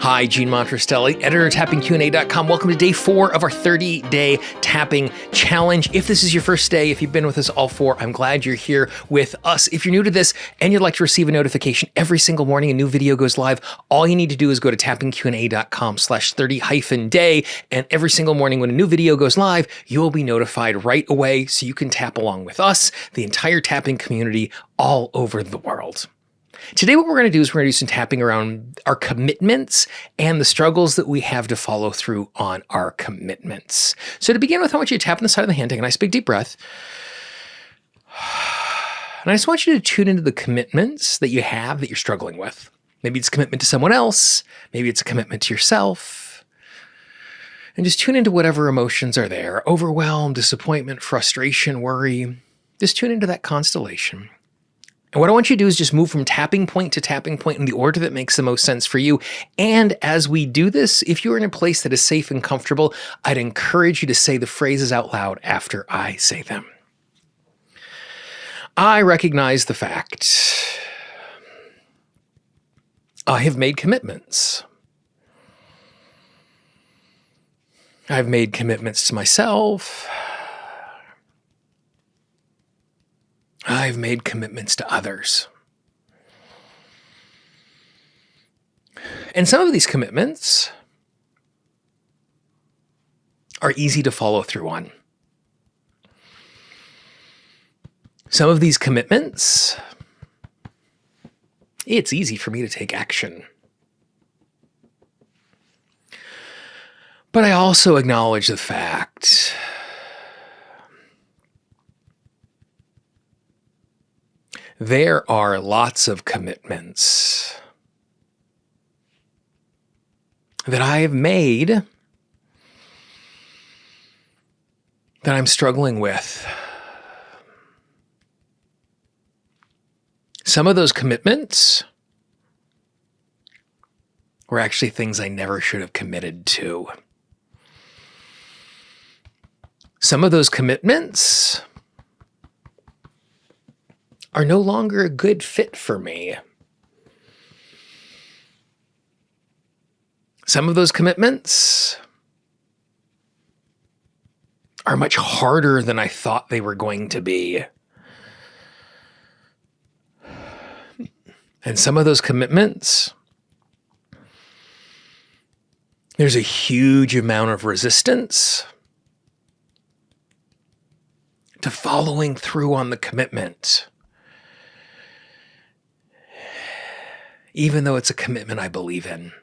Hi, Gene Monterastelli, editor of tappingqanda.com. Welcome to day 4 of our 30-day tapping challenge. If this is your first day, if you've been with us all 4, I'm glad you're here with us. If you're new to this and you'd like to receive a notification every single morning a new video goes live, all you need to do is go to tappingqanda.com/30-day. And every single morning when a new video goes live, you'll be notified right away so you can tap along with us, the entire tapping community all over the world. Today, what we're going to do is we're going to do some tapping around our commitments and the struggles that we have to follow through on our commitments. So to begin with, I want you to tap on the side of the hand, take a nice big deep breath. And I just want you to tune into the commitments that you have that you're struggling with. Maybe it's a commitment to someone else. Maybe it's a commitment to yourself. And just tune into whatever emotions are there. Overwhelm, disappointment, frustration, worry. Just tune into that constellation. And what I want you to do is just move from tapping point to tapping point in the order that makes the most sense for you. And as we do this, if you're in a place that is safe and comfortable, I'd encourage you to say the phrases out loud after I say them. I recognize the fact I have made commitments. I've made commitments to myself. I've made commitments to others. And some of these commitments are easy to follow through on. Some of these commitments, it's easy for me to take action. But I also acknowledge the fact there are lots of commitments that I have made that I'm struggling with. Some of those commitments were actually things I never should have committed to. Some of those commitments are no longer a good fit for me. Some of those commitments are much harder than I thought they were going to be. And some of those commitments, there's a huge amount of resistance to following through on the commitment, even though it's a commitment I believe in.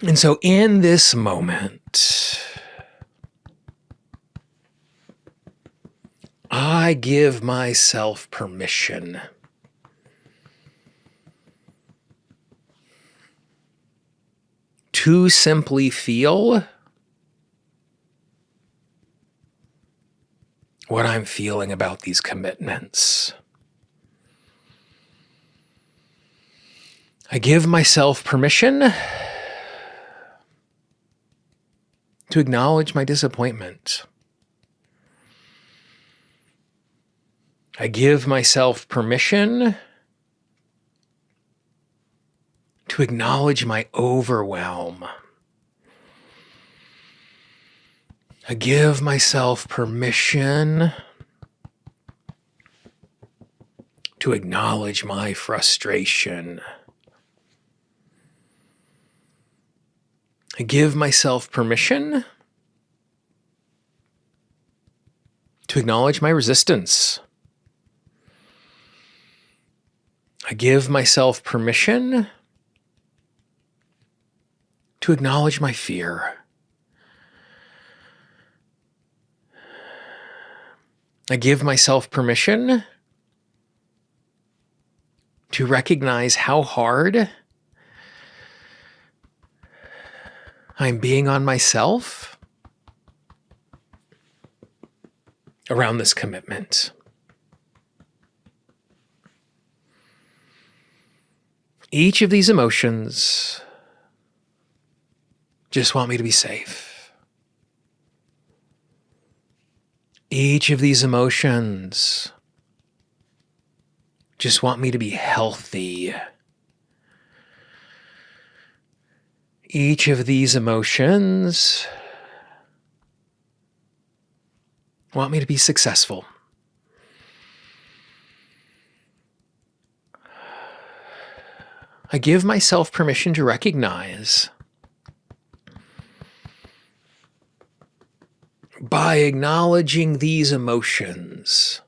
And so in this moment, I give myself permission to simply feel what I'm feeling about these commitments. I give myself permission to acknowledge my disappointment. I give myself permission to acknowledge my overwhelm. I give myself permission to acknowledge my frustration. I give myself permission to acknowledge my resistance. I give myself permission to acknowledge my fear. I give myself permission to recognize how hard I'm being on myself around this commitment. Each of these emotions just want me to be safe. Each of these emotions just want me to be healthy Each of these emotions want me to be successful. I give myself permission to recognize by acknowledging these emotions,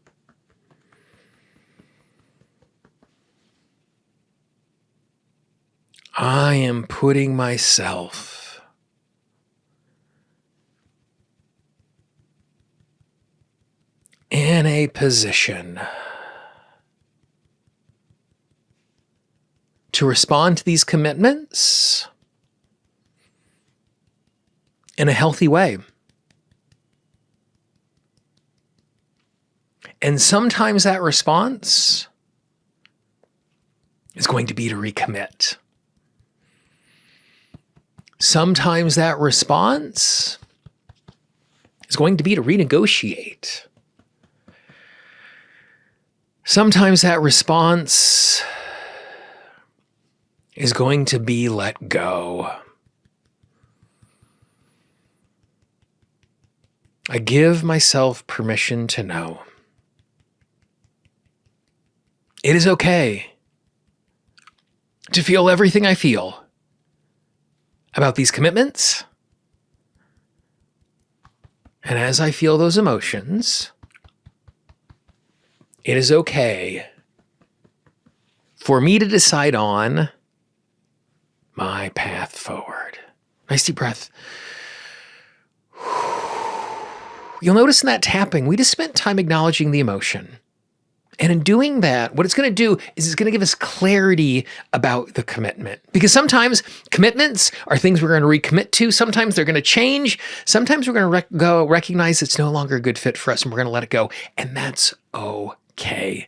I am putting myself in a position to respond to these commitments in a healthy way. And sometimes that response is going to be to recommit. Sometimes that response is going to be to renegotiate. Sometimes that response is going to be let go. I give myself permission to know it is okay to feel everything I feel about these commitments. And as I feel those emotions, it is okay for me to decide on my path forward. Nice deep breath. You'll notice in that tapping, we just spent time acknowledging the emotion. And in doing that, what it's going to do is it's going to give us clarity about the commitment. Because sometimes commitments are things we're going to recommit to. Sometimes they're going to change. Sometimes we're going to recognize it's no longer a good fit for us and we're going to let it go. And that's okay.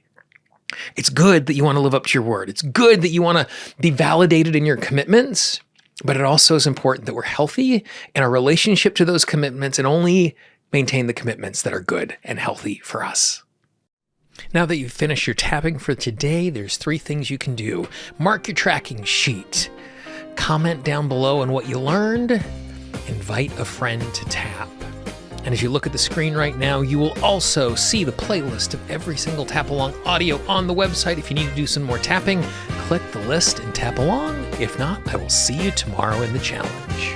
It's good that you want to live up to your word. It's good that you want to be validated in your commitments. But it also is important that we're healthy in our relationship to those commitments and only maintain the commitments that are good and healthy for us. Now that you've finished your tapping for today, there's 3 things you can do. Mark your tracking sheet. Comment down below on what you learned. Invite a friend to tap. And as you look at the screen right now, you will also see the playlist of every single tap along audio on the website. If you need to do some more tapping, click the list and tap along. If not, I will see you tomorrow in the challenge.